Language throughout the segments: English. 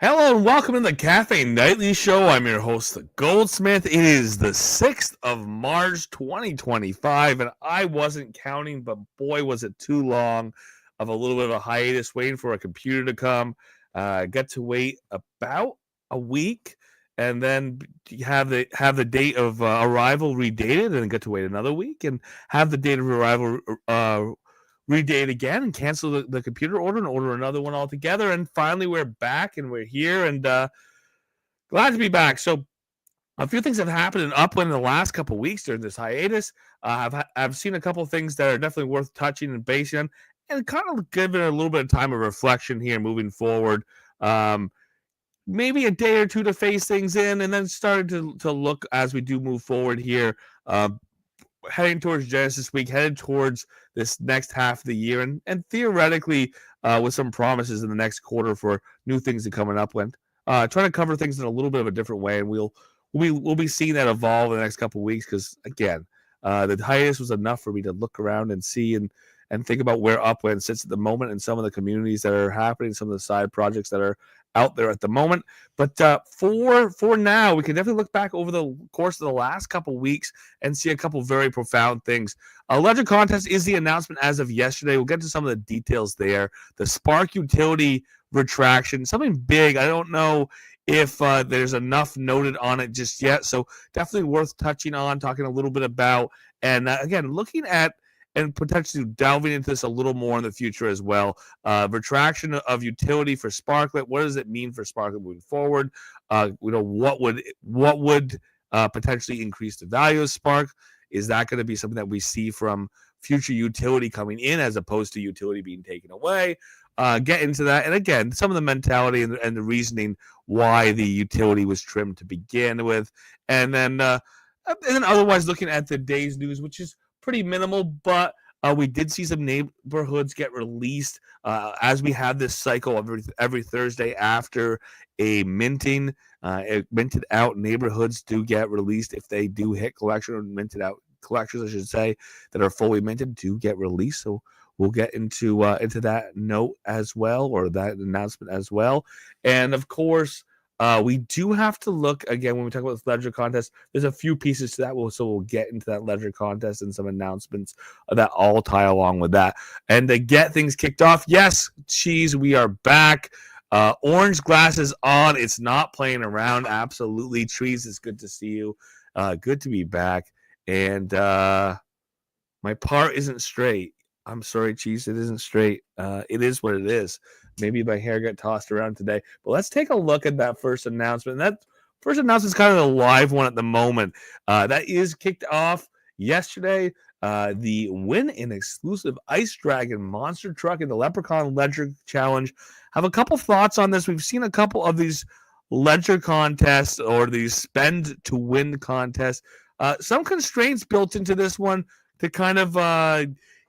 Hello and welcome to the Cafe Nightly Show. I'm your host, the Goldsmith. It is the 6th of March, 2025, and I wasn't counting, but boy, was it too long of a little bit of a hiatus waiting for a computer to come. Got to wait about a week and then have the date of arrival redated, and get to wait another week and have the date of arrival redate again and cancel the computer order and order another one altogether. And finally, we're back and we're here and glad to be back. So, a few things have happened in Upland in the last couple of weeks during this hiatus. I've seen a couple of things that are definitely worth touching and basing on, and kind of giving a little bit of time of reflection here moving forward. Um, Maybe a day or two to phase things in, and then starting to look as we do move forward here. Heading towards Genesis Week, headed towards this next half of the year, and theoretically with some promises in the next quarter for new things to come in Upland. Trying to cover things in a little bit of a different way, and we'll be seeing that evolve in the next couple of weeks. Because again, the hiatus was enough for me to look around and see and think about where Upland sits at the moment and some of the communities that are happening, some of the side projects that are out there at the moment. But for now, we can definitely look back over the course of the last couple weeks and see a couple very profound things. A Ledger contest is the announcement as of yesterday. We'll get to some of the details there. The Spark utility retraction, something big. I don't know if there's enough noted on it just yet. So definitely worth touching on, talking a little bit about, and again, looking at and potentially delving into this a little more in the future as well. Retraction of utility for Sparklet. What does it mean for Sparklet moving forward? What would potentially increase the value of Spark? Is that going to be something that we see from future utility coming in as opposed to utility being taken away? Get into that, and again, some of the mentality and the reasoning why the utility was trimmed to begin with, and then otherwise looking at the day's news, which is pretty minimal, but we did see some neighborhoods get released as we have this cycle every Thursday after a minting. Minted out neighborhoods do get released if they do hit collection, or minted out collections, I should say, that are fully minted do get released. So we'll get into that note as well, or that announcement as well, and of course. We do have to look again when we talk about this Ledger contest. There's a few pieces to that, so we'll get into that Ledger contest and some announcements that all tie along with that. And to get things kicked off, yes, Cheese, we are back. Orange glasses on. It's not playing around. Absolutely, Trees. It's good to see you. Good to be back. And my part isn't straight. I'm sorry, Cheese. It isn't straight. It is what it is. Maybe my hair got tossed around today. But let's take a look at that first announcement. That first announcement is kind of the live one at the moment. That is kicked off yesterday. The win an exclusive Ice Dragon monster truck in the Leprechaun Ledger Challenge. Have a couple thoughts on this. We've seen a couple of these Ledger contests or these spend to win contests. Some constraints built into this one to kind of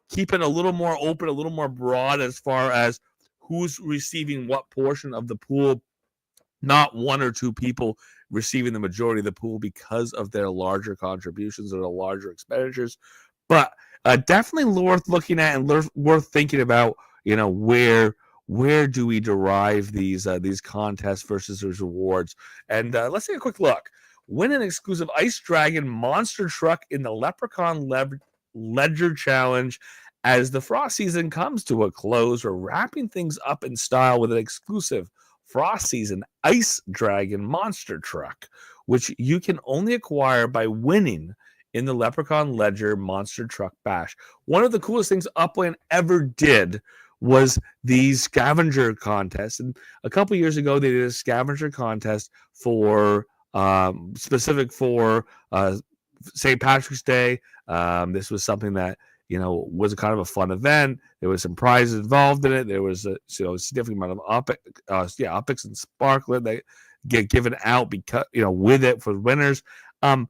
keep it a little more open, a little more broad as far as who's receiving what portion of the pool, not one or two people receiving the majority of the pool because of their larger contributions or the larger expenditures. But definitely worth looking at and worth thinking about, where do we derive these contests versus these rewards? And let's take a quick look. Win an exclusive Ice Dragon monster truck in the Leprechaun Ledger Challenge. As the frost season comes to a close, we're wrapping things up in style with an exclusive frost season Ice Dragon monster truck, which you can only acquire by winning in the Leprechaun Ledger Monster Truck Bash. One of the coolest things Upland ever did was these scavenger contests. And a couple years ago, they did a scavenger contest for specific for St. Patrick's Day. This was something that was a kind of a fun event. There was some prizes involved in it. There was a significant amount of Optics and Sparklet that get given out because with it for winners. We're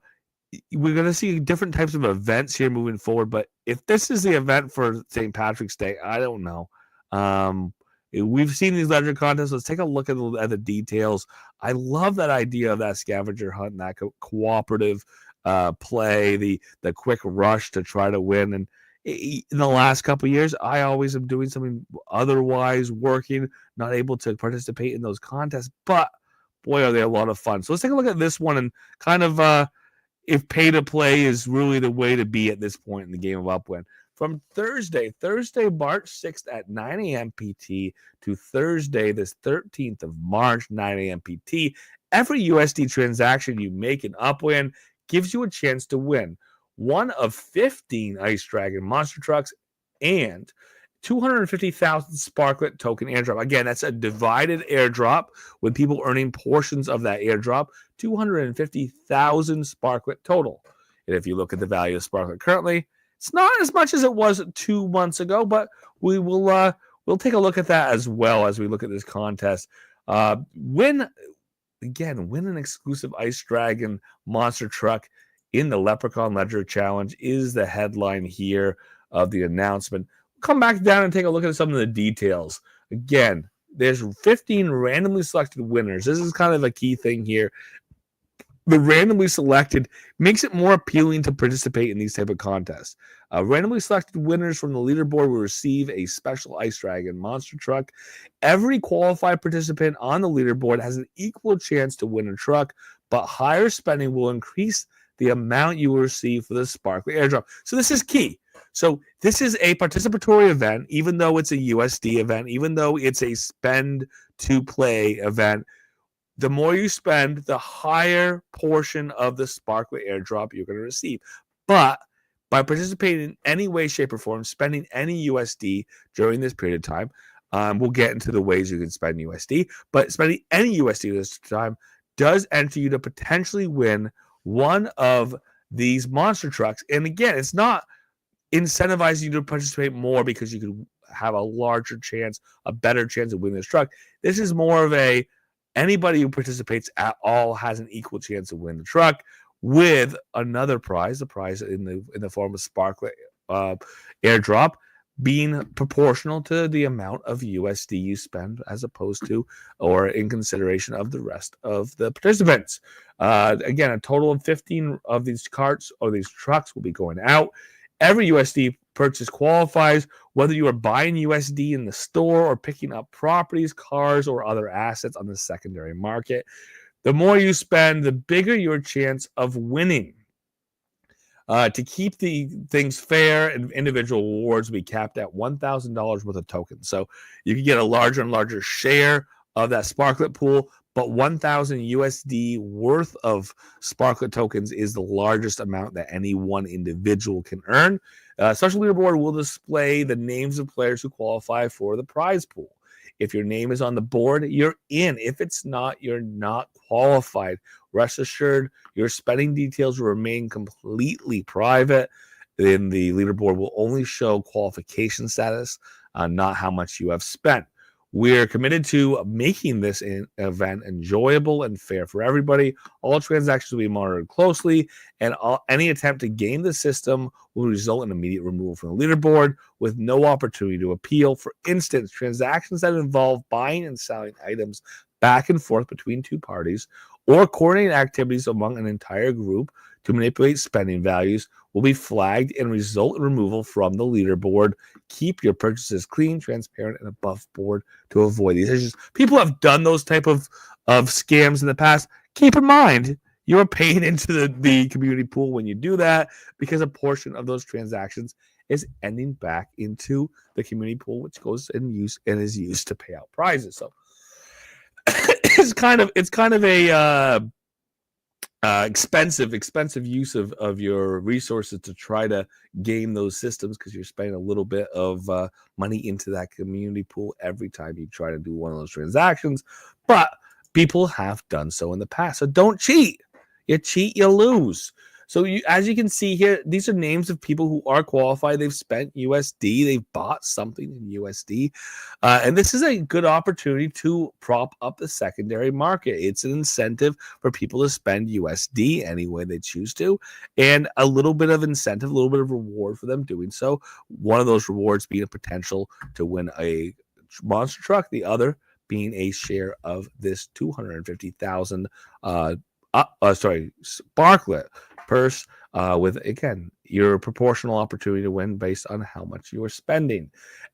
going to see different types of events here moving forward. But if this is the event for St. Patrick's Day, I don't know. We've seen these Ledger contests. Let's take a look at the details. I love that idea of that scavenger hunt and that cooperative play, the quick rush to try to win. And In the last couple of years, I always am doing something otherwise, working, not able to participate in those contests. But boy, are they a lot of fun. So let's take a look at this one and kind of if pay to play is really the way to be at this point in the game of Upwind. From Thursday, March 6th at 9 a.m. PT to Thursday, this 13th of March, 9 a.m. PT, every USD transaction you make in Upwind gives you a chance to win one of 15 Ice Dragon monster trucks and 250,000 Sparklet token airdrop. Again, that's a divided airdrop with people earning portions of that airdrop. 250,000 Sparklet total. And if you look at the value of Sparklet currently, it's not as much as it was 2 months ago, but we will we'll take a look at that as well as we look at this contest. Win an exclusive Ice Dragon monster truck in the Leprechaun Ledger Challenge is the headline here of the announcement. Come back down and take a look at some of the details. Again, there's 15 randomly selected winners. This is kind of a key thing here. The randomly selected makes it more appealing to participate in these type of contests. Randomly selected winners from the leaderboard will receive a special Ice Dragon monster truck. Every qualified participant on the leaderboard has an equal chance to win a truck, but higher spending will increase the amount you will receive for the Sparkly airdrop. So this is key. So this is a participatory event, even though it's a USD event, even though it's a spend to play event. The more you spend, the higher portion of the Sparkly airdrop you're going to receive. But by participating in any way, shape, or form, spending any USD during this period of time, we'll get into the ways you can spend USD, but spending any USD this time does enter you to potentially win one of these monster trucks. And again, it's not incentivizing you to participate more because you could have a larger chance, a better chance of winning this truck. This is more of a anybody who participates at all has an equal chance to win the truck with another prize, the prize in the form of Sparklet airdrop, being proportional to the amount of USD you spend as opposed to or in consideration of the rest of the participants. Again, a total of 15 of these carts or these trucks will be going out. Every USD purchase qualifies, whether you are buying USD in the store or picking up properties, cars, or other assets on the secondary market. The more you spend, the bigger your chance of winning. To keep the things fair, and individual rewards will be capped at $1,000 worth of tokens. So you can get a larger and larger share of that Sparklet pool, but 1,000 USD worth of Sparklet tokens is the largest amount that any one individual can earn. Special leaderboard will display the names of players who qualify for the prize pool. If your name is on the board, you're in. If it's not, you're not qualified. Rest assured, your spending details will remain completely private. Then the leaderboard will only show qualification status, not how much you have spent. We're committed to making this event enjoyable and fair for everybody. All transactions will be monitored closely, and any attempt to game the system will result in immediate removal from the leaderboard with no opportunity to appeal. For instance, transactions that involve buying and selling items back and forth between two parties or coordinating activities among an entire group to manipulate spending values will be flagged and result in removal from the leaderboard. Keep your purchases clean, transparent, and above board to avoid these issues. People have done those type of scams in the past. Keep in mind, you're paying into the community pool when you do that because a portion of those transactions is ending back into the community pool, which goes and is used to pay out prizes. So it's kind of a expensive use of your resources to try to game those systems because you're spending a little bit of money into that community pool every time you try to do one of those transactions. But people have done so in the past. So don't cheat. You cheat, you lose. So as you can see here, these are names of people who are qualified. They've spent USD. They've bought something in USD. And this is a good opportunity to prop up the secondary market. It's an incentive for people to spend USD any way they choose to. And a little bit of incentive, a little bit of reward for them doing so. One of those rewards being a potential to win a monster truck. The other being a share of this 250,000 Sparklet purse. with, again, your proportional opportunity to win based on how much you are spending.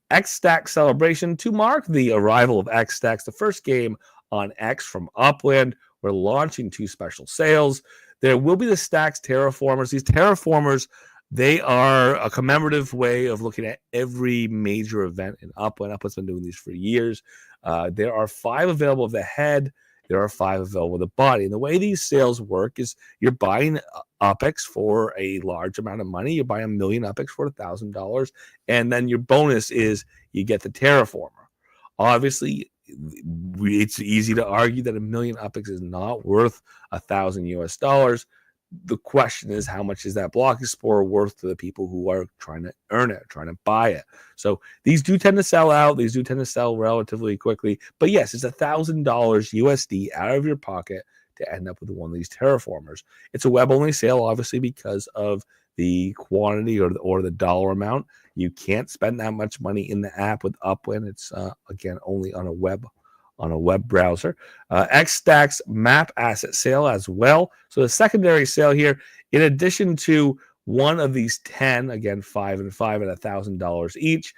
X-Stack Celebration to mark the arrival of X-Stacks, the first game on X from Upland. We're launching 2 special sales. There will be the Stacks Terraformers. These Terraformers, they are a commemorative way of looking at every major event in Upland. Upland's been doing these for years. There are 5 available of the head. There are 5 available of the body. And the way these sales work is you're buying UPEX for a large amount of money. You buy 1 million UPEX for $1,000. And then your bonus is you get the Terraformer. Obviously, it's easy to argue that 1 million UPEX is not worth $1,000 US. The question is, how much is that Block Explorer worth to the people who are trying to earn it, trying to buy it? So these do tend to sell out. These do tend to sell relatively quickly. But yes, it's $1,000 USD out of your pocket to end up with one of these Terraformers. It's a web-only sale, obviously, because of the quantity or the dollar amount. You can't spend that much money in the app with Upland. It's, again, only on a web browser. X-Stacks map asset sale as well. So the secondary sale here, in addition to one of these 10, again, 5 and 5 at $1,000 each,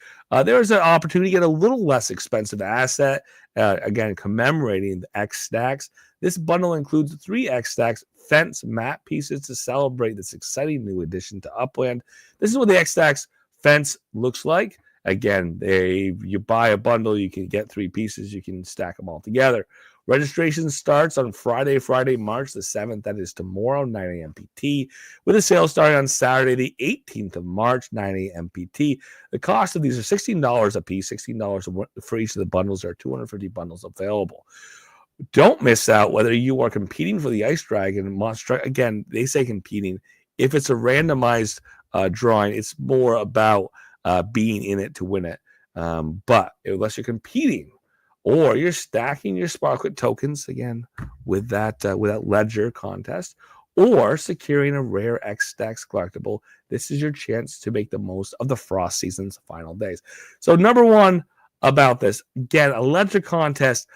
there's an opportunity to get a little less expensive asset, again, commemorating the X-Stacks. This bundle includes 3 X-Stacks fence map pieces to celebrate this exciting new addition to Upland. This is what the X-Stacks fence looks like. Again, you buy a bundle, you can get 3 pieces, you can stack them all together. Registration starts on Friday, March the 7th. That is tomorrow, 9 a.m. PT, with a sale starting on Saturday, the 18th of March, 9 a.m. PT. The cost of these are $16 a piece, $16 for each of the bundles. There are 250 bundles available. Don't miss out whether you are competing for the Ice Dragon and Monster Truck. Again, they say competing. If it's a randomized drawing, it's more about being in it to win it. But unless you're competing or you're stacking your Sparklet tokens, again, with that Ledger contest, or securing a rare X-Stacks collectible, this is your chance to make the most of the Frost Season's final days. So number one about this, again, a Ledger contest,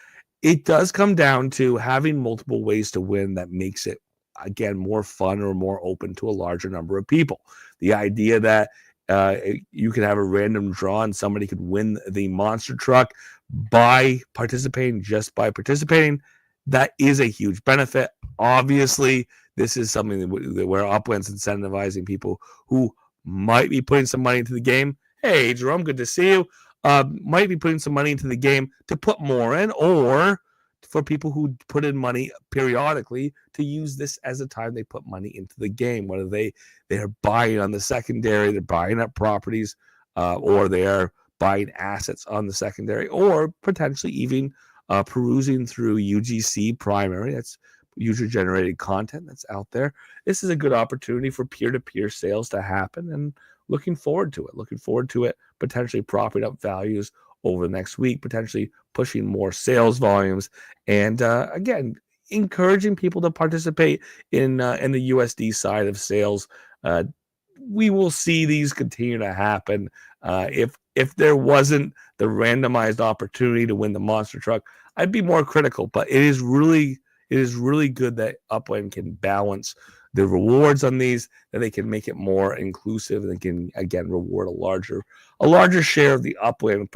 it does come down to having multiple ways to win that makes it, again, more fun or more open to a larger number of people. The idea that you could have a random draw and somebody could win the monster truck by participating, that is a huge benefit. Obviously, this is something where Upland's incentivizing people who might be putting some money into the game. Hey, Jerome, good to see you. Might be putting some money into the game to put more in, or for people who put in money periodically to use this as a time they put money into the game, whether they're buying on the secondary, they're buying up properties, or they are buying assets on the secondary, or potentially even perusing through UGC primary. That's user-generated content that's out there. This is a good opportunity for peer-to-peer sales to happen, and looking forward to it, potentially propping up values over the next week, potentially pushing more sales volumes, and again, encouraging people to participate in the USD side of sales. We will see these continue to happen. If there wasn't the randomized opportunity to win the monster truck, I'd be more critical. But it is really good that Upland can balance the rewards on these, that they can make it more inclusive, and they can, again, reward a larger share of the Upland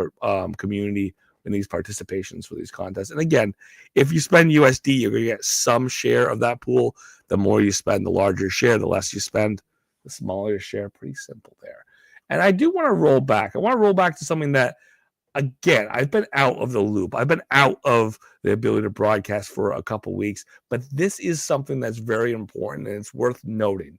community in these participations for these contests. And again, if you spend USD, you're going to get some share of that pool. The more you spend, the larger share. The less you spend, the smaller share. Pretty simple there. And I do want to roll back. I want to roll back to something that, again, I've been out of the loop. I've been out of the ability to broadcast for a couple weeks, but this is something that's very important and it's worth noting.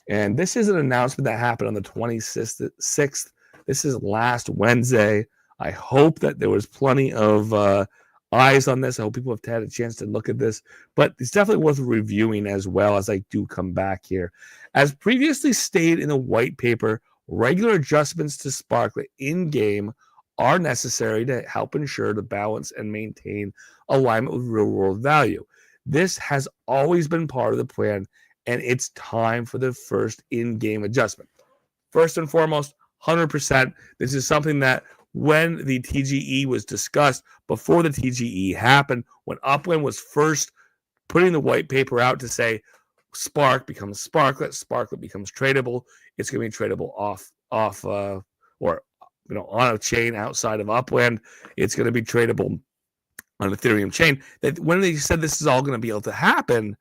And this is an announcement that happened on the 26th. This is last Wednesday. I hope that there was plenty of eyes on this. I hope people have had a chance to look at this, but it's definitely worth reviewing as well as I do come back here. As previously stated in the white paper, regular adjustments to Sparklet in-game are necessary to help ensure the balance and maintain alignment with real-world value. This has always been part of the plan, and it's time for the first in-game adjustment. First and foremost, 100%. This is something that when the TGE was discussed, before the TGE happened, when Upland was first putting the white paper out to say, Spark becomes Sparklet. Sparklet becomes tradable. It's going to be tradable off or on a chain outside of Upland. It's going to be tradable on Ethereum chain. That when they said this is all going to be able to happen,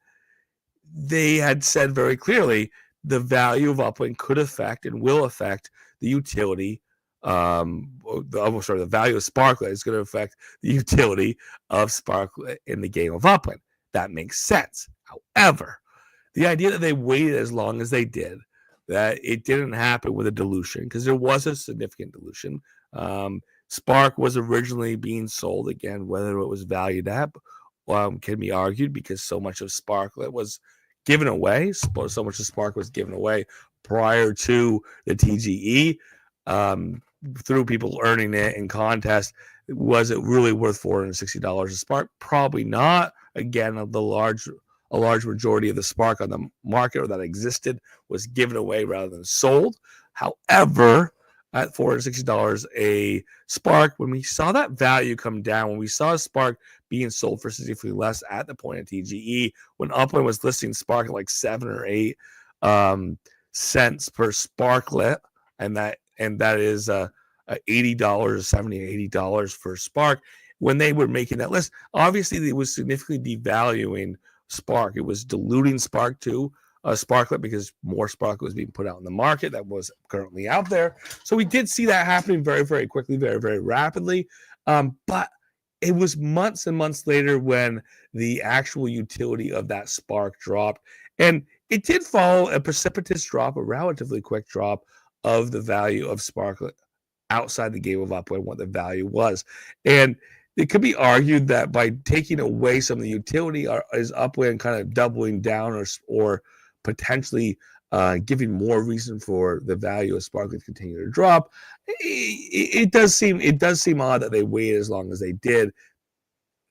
they had said very clearly the value of Upland could affect and will affect the utility. The value of Sparklet is going to affect the utility of Sparklet in the game of Upland. That makes sense. However, the idea that they waited as long as they did, that it didn't happen with a dilution, because there was a significant dilution. Spark was originally being sold, again, whether it was valued at can be argued, because so much of Sparklet was given away. So much of Spark was given away prior to the TGE through people earning it in contests. Was it really worth $460 a Spark? Probably not. Again, a large majority of the Spark on the market or that existed was given away rather than sold. However, at $460 a Spark, when we saw that value come down, when we saw Spark being sold for significantly less at the point of TGE, when Upland was listing Spark at like 7 or 8 cents per Sparklet, and that is $80, $70, $80 for Spark. When they were making that list, obviously it was significantly devaluing Spark. It was diluting Spark to Sparklet because more Sparklet was being put out in the market that was currently out there. So we did see that happening very, very quickly, very, very rapidly. But it was months and months later when the actual utility of that Spark dropped. And it did follow a precipitous drop, a relatively quick drop of the value of Sparklet outside the game of Upland, what the value was. And it could be argued that by taking away some of the utility, is Upland kind of doubling down or potentially giving more reason for the value of Sparklet to continue to drop. It does seem odd that they waited as long as they did.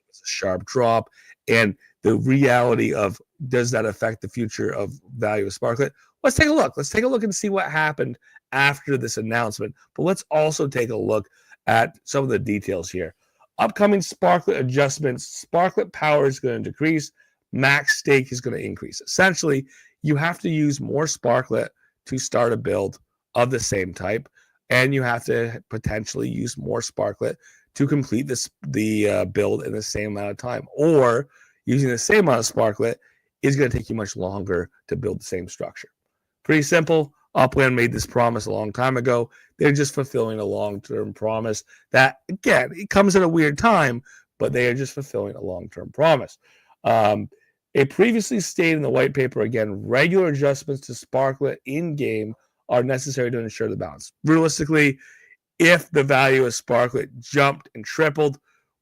It's a sharp drop, and the reality of, does that affect the future of value of Sparklet? Let's take a look. Let's take a look and see what happened after this announcement. But let's also take a look at some of the details here. Upcoming Sparklet adjustments. Sparklet power is going to decrease. Max stake is going to increase. Essentially, you have to use more Sparklet to start a build of the same type, and you have to potentially use more Sparklet to complete the build in the same amount of time. Or using the same amount of Sparklet is going to take you much longer to build the same structure. Pretty simple. Upland made this promise a long time ago. They're just fulfilling a long-term promise that, again, it comes at a weird time, but they are just fulfilling a long-term promise. It previously stated in the white paper, again, regular adjustments to Sparklet in-game are necessary to ensure the balance. Realistically, if the value of Sparklet jumped and tripled,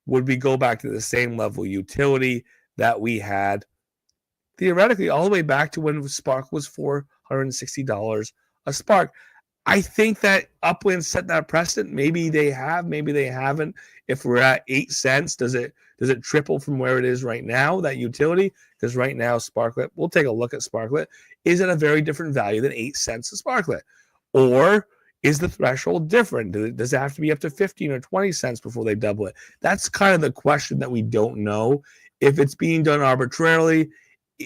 would we go back to the same level of utility that we had theoretically all the way back to when Spark was $460 a Spark? I think that Upland set that precedent. Maybe they have, maybe they haven't. If we're at 8 cents, does it triple from where it is right now, that utility? Because right now, Sparklet, we'll take a look at Sparklet, is at a very different value than 8 cents a Sparklet. Or is the threshold different? Does it have to be up to 15 or 20 cents before they double it? That's kind of the question that we don't know. If it's being done arbitrarily,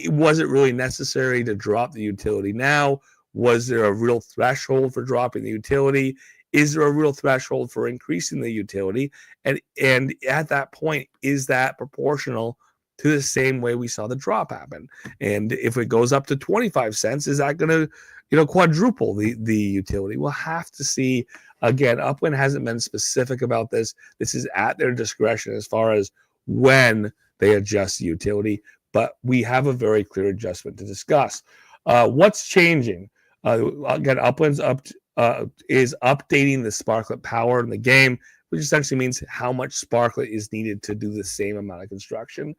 was it really necessary to drop the utility now? Was there a real threshold for dropping the utility? Is there a real threshold for increasing the utility? And at that point, is that proportional to the same way we saw the drop happen? And if it goes up to 25 cents, is that going to quadruple the utility? We'll have to see. Again, Upland hasn't been specific about this. This is at their discretion as far as when they adjust the utility, but we have a very clear adjustment to discuss. What's changing? Again, Upland's is updating the Sparklet power in the game, which essentially means how much Sparklet is needed to do the same amount of construction.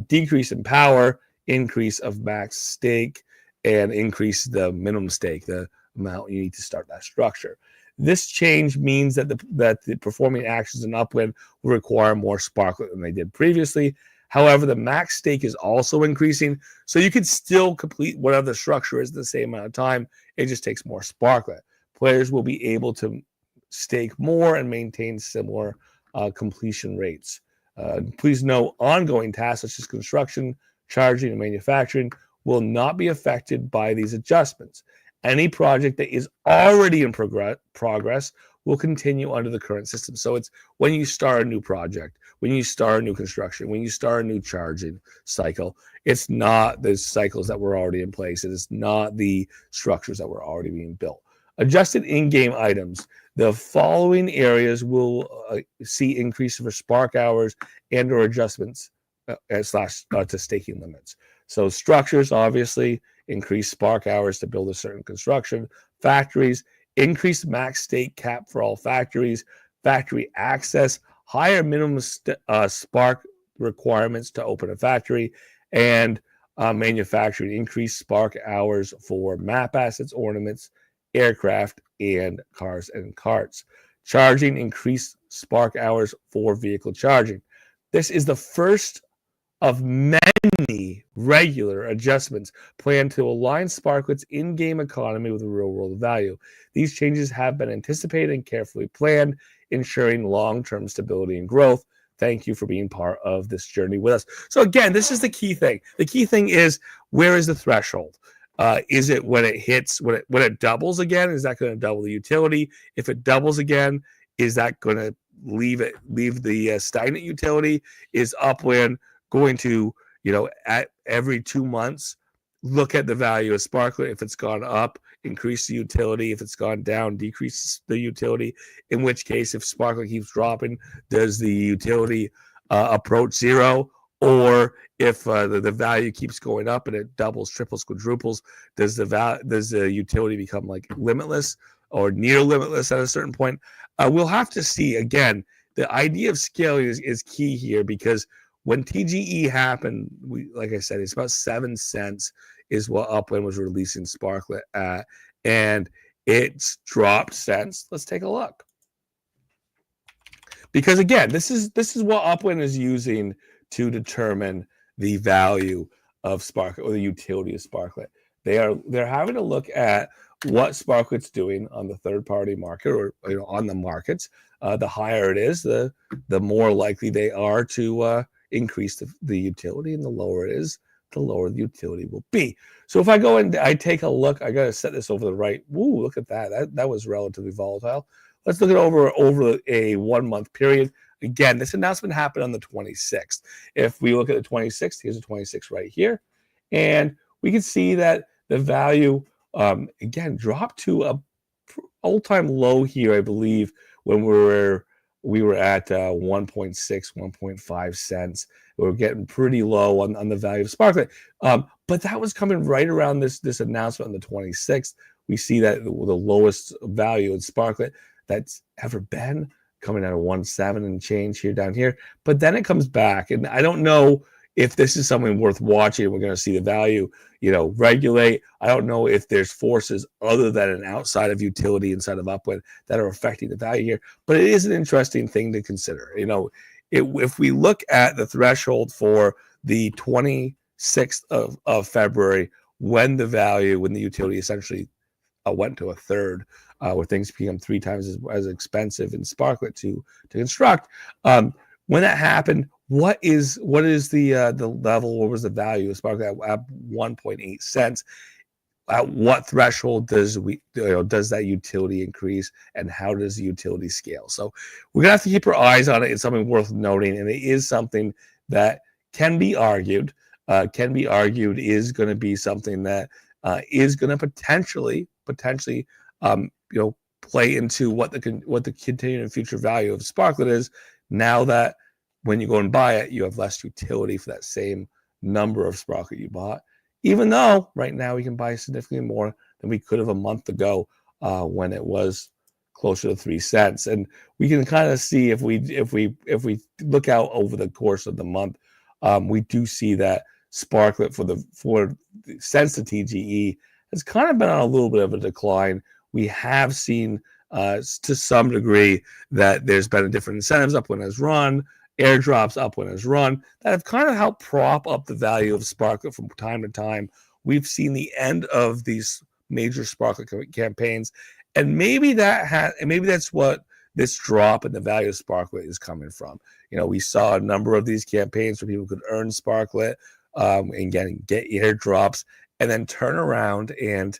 Decrease in power, increase of max stake, and increase the minimum stake, the amount you need to start that structure. This change means that the performing actions in Upland will require more Sparklet than they did previously. However, the max stake is also increasing, so you can still complete whatever the structure is in the same amount of time. It just takes more Sparklet. Players will be able to stake more and maintain similar completion rates. Please note, ongoing tasks such as construction, charging, and manufacturing will not be affected by these adjustments. Any project that is already in progress will continue under the current system. So it's when you start a new project, when you start a new construction, when you start a new charging cycle, it's not the cycles that were already in place. It is not the structures that were already being built. Adjusted in-game items. The following areas will see increase for spark hours and or adjustments to staking limits. So structures, obviously, increase spark hours to build a certain construction. Factories, increase max stake cap for all factories. Factory access, higher minimum spark requirements to open a factory. And manufacturing, increase spark hours for map assets, ornaments, aircraft, and cars and carts. Charging, increased spark hours for vehicle charging. This is the first of many regular adjustments planned to align Sparklet's in-game economy with the real-world value. These changes have been anticipated and carefully planned, ensuring long-term stability and growth. Thank you for being part of this journey with us. So again, this is the key thing. The key thing is, where is the threshold? Is it when it hits, when it doubles again? Is that going to double the utility? If it doubles again, is that going to leave the stagnant utility? Is Upland going to, at every 2 months, look at the value of Sparklet? If it's gone up, increase the utility. If it's gone down, decrease the utility. In which case, if Sparklet keeps dropping, does the utility approach zero? Or if the value keeps going up and it doubles, triples, quadruples, does the utility become like limitless or near limitless at a certain point? We'll have to see. Again, the idea of scaling is key here, because when TGE happened, like I said, it's about 7 cents is what Upland was releasing Sparklet at, and it's dropped cents. Let's take a look. Because again, this is what Upland is using to determine the value of Sparklet or the utility of Sparklet. They're having to look at what Sparklet's doing on the third-party market, or on the markets. The higher it is, the more likely they are to increase the utility, and the lower it is, the lower the utility will be. So if I go and I take a look, I got to set this over the right. Woo, look at that. That was relatively volatile. Let's look at over a 1 month period. Again, this announcement happened on the 26th. If we look at the 26th, here's the 26th right here. And we can see that the value, again, dropped to a all-time low here, I believe, when we were at 1.6, 1.5 cents. We were getting pretty low on the value of Sparklet. But that was coming right around this announcement on the 26th. We see that the lowest value in Sparklet that's ever been, coming out of 1.7 and change here down here. But then it comes back, and I don't know if this is something worth watching. We're going to see the value, regulate. I don't know if there's forces other than an outside of utility inside of Upland that are affecting the value here. But it is an interesting thing to consider. If we look at the threshold for the 26th of February, when the utility essentially went to a third, where things become 3 times as expensive in Sparklet to construct. When that happened, what is the level? What was the value of Sparklet at 1.8 cents? At what threshold does that utility increase, and how does the utility scale? So we're gonna have to keep our eyes on it. It's something worth noting, and it is something that can be argued. Is going to be something that is going to potentially play into what the continuing and future value of Sparklet is, now that when you go and buy it, you have less utility for that same number of Sparklet you bought, even though right now we can buy significantly more than we could have a month ago, when it was closer to 3 cents. And we can kind of see, if we look out over the course of the month, we do see that Sparklet since the TGE has kind of been on a little bit of a decline. We have seen to some degree that there's been different incentives. Upland has run, airdrops Upland has run, that have kind of helped prop up the value of Sparklet from time to time. We've seen the end of these major Sparklet campaigns, and maybe that's what this drop in the value of Sparklet is coming from. We saw a number of these campaigns where people could earn Sparklet and get airdrops, and then turn around and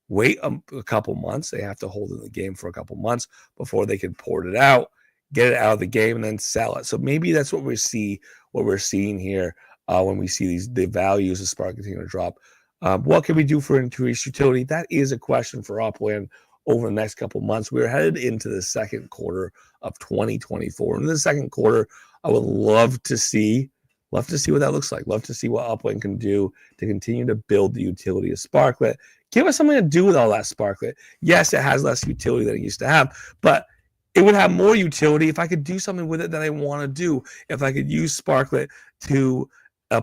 wait a couple months. They have to hold in the game for a couple months before they can port it out, get it out of the game, and then sell it. So maybe that's what we're seeing here when we see the values of Spark continue to drop. What can we do for increased utility? That is a question for Upland over the next couple months. We're headed into the second quarter of 2024. In the second quarter, I would love to see what that looks like. Love to see what Upland can do to continue to build the utility of Sparklet. Give us something to do with all that Sparklet. Yes, it has less utility than it used to have, but it would have more utility if I could do something with it that I want to do. If I could use Sparklet to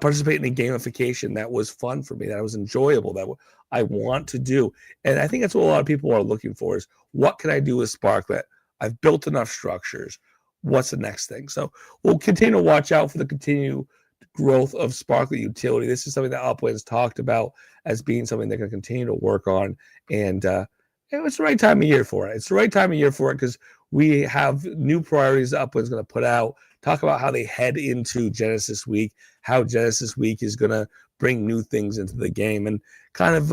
participate in a gamification that was fun for me, that was enjoyable, that I want to do. And I think that's what a lot of people are looking for is, what can I do with Sparklet? I've built enough structures. What's the next thing? So we'll continue to watch out for the continued growth of Sparklet utility. This is something that Upland's talked about as being something they're going to continue to work on. And it's the right time of year for it. It's the right time of year for it because we have new priorities that Upland's going to put out. Talk about how they head into Genesis Week, how Genesis Week is going to bring new things into the game. And kind of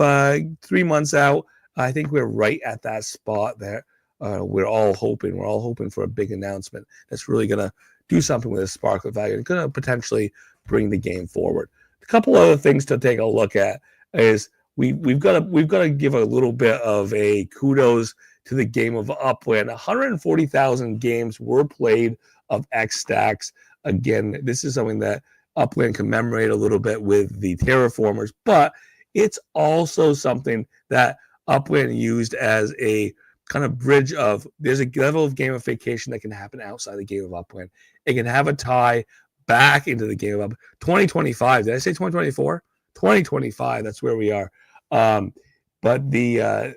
3 months out, I think we're right at that spot there. We're all hoping for a big announcement that's really going to do something with the Sparklet value and going to potentially bring the game forward. A couple other things to take a look at is we've got to give a little bit of a kudos to the game of Upland. 140,000 games were played of X Stacks. Again, this is something that Upland commemorate a little bit with the Terraformers, but it's also something that Upland used as a kind of bridge of, there's a level of gamification that can happen outside the game of Upland. It can have a tie back into the game of Upland. 2025, did I say 2024? 2025, that's where we are. But there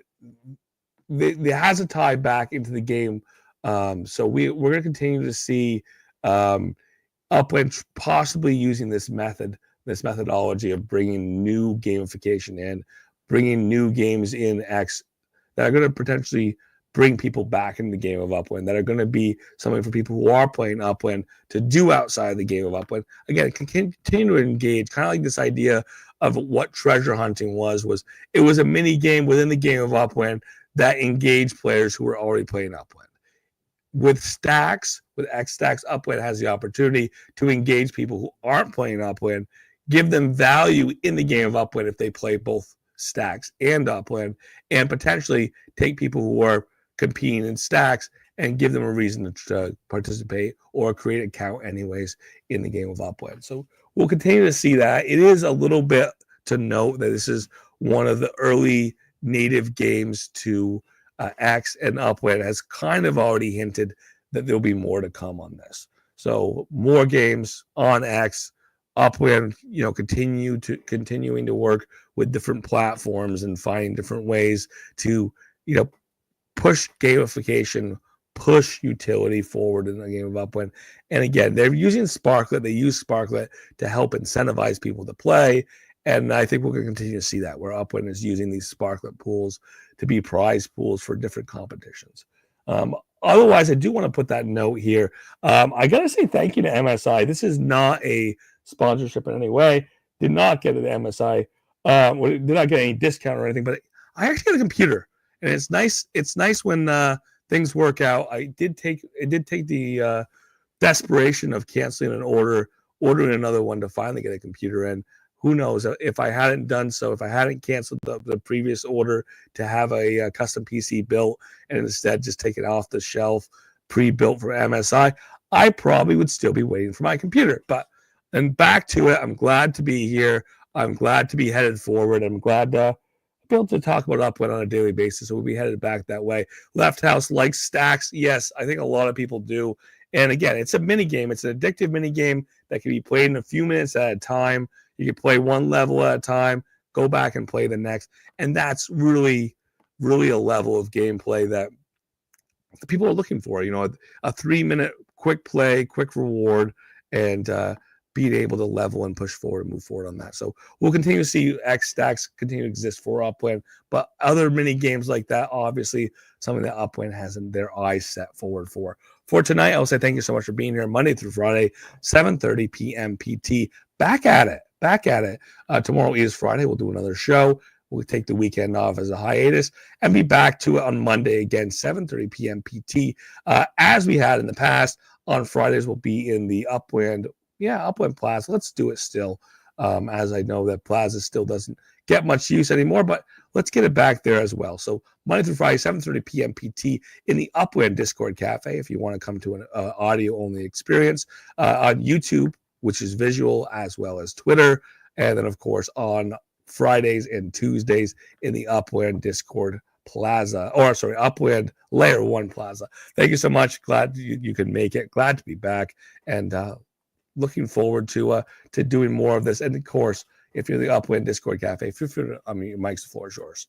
has a tie back into the game. So we're going to continue to see Upland possibly using this methodology of bringing new gamification in, bringing new games in X that are going to potentially bring people back in the game of Upland, that are going to be something for people who are playing Upland to do outside the game of Upland. Again, continue to engage, kind of like this idea of what treasure hunting was it was a mini game within the game of Upland that engaged players who were already playing Upland. With Stacks, with X Stacks, Upland has the opportunity to engage people who aren't playing Upland, give them value in the game of Upland if they play both Stacks and Upland, and potentially take people who are competing in Stacks and give them a reason to participate or create an account anyways in the game of Upland. So we'll continue to see that. It is a little bit to note that this is one of the early native games to X, and Upland has kind of already hinted that there'll be more to come on this. So more games on X. Upland, continuing to work with different platforms and finding different ways to, push gamification, push utility forward in the game of Upland. And again, they're using Sparklet. They use Sparklet to help incentivize people to play. And I think we're going to continue to see that, where Upland is using these Sparklet pools to be prize pools for different competitions. Otherwise, I do want to put that note here. I got to say thank you to MSI. This is not a sponsorship in any way. Did not get an MSI. Did not get any discount or anything, but I actually got a computer, and it's nice. It's nice when things work out. It did take the desperation of canceling an order, ordering another one to finally get a computer in. Who knows if I hadn't done so, if I hadn't canceled the previous order to have a custom PC built and instead just take it off the shelf, pre-built for MSI, I probably would still be waiting for my computer. But then back to it, I'm glad to be here. I'm glad to be headed forward. I'm glad to be able to talk about Upland on a daily basis. So we'll be headed back that way. Left House likes Stacks. Yes, I think a lot of people do. And again, it's a mini game. It's an addictive mini game that can be played in a few minutes at a time. You can play one level at a time, go back and play the next. And that's really, really a level of gameplay that the people are looking for. A 3-minute quick play, quick reward, and being able to level and push forward and move forward on that. So we'll continue to see X Stacks continue to exist for Upland, but other mini games like that, obviously something that Upland has in their eyes set forward for. For tonight, I'll say thank you so much for being here Monday through Friday, 7:30 p.m. PT. Back at it back at it. Tomorrow is Friday. We'll do another show. We'll take the weekend off as a hiatus and be back to it on Monday again, 7:30 p.m. PT. As we had in the past, on Fridays we'll be in the Upland Plaza. Let's do it still, as I know that Plaza still doesn't get much use anymore, but let's get it back there as well. So Monday through Friday, 7:30 p.m. PT in the Upland Discord Cafe if you want to come to an audio-only experience. On YouTube, which is visual, as well as Twitter, and then, of course, on Fridays and Tuesdays in the Upland Discord Upland Layer 1 Plaza. Thank you so much. Glad you can make it. Glad to be back, and looking forward to doing more of this. And, of course, if you're in the Upland Discord Cafe, feel free to, Mike's, the floor is yours.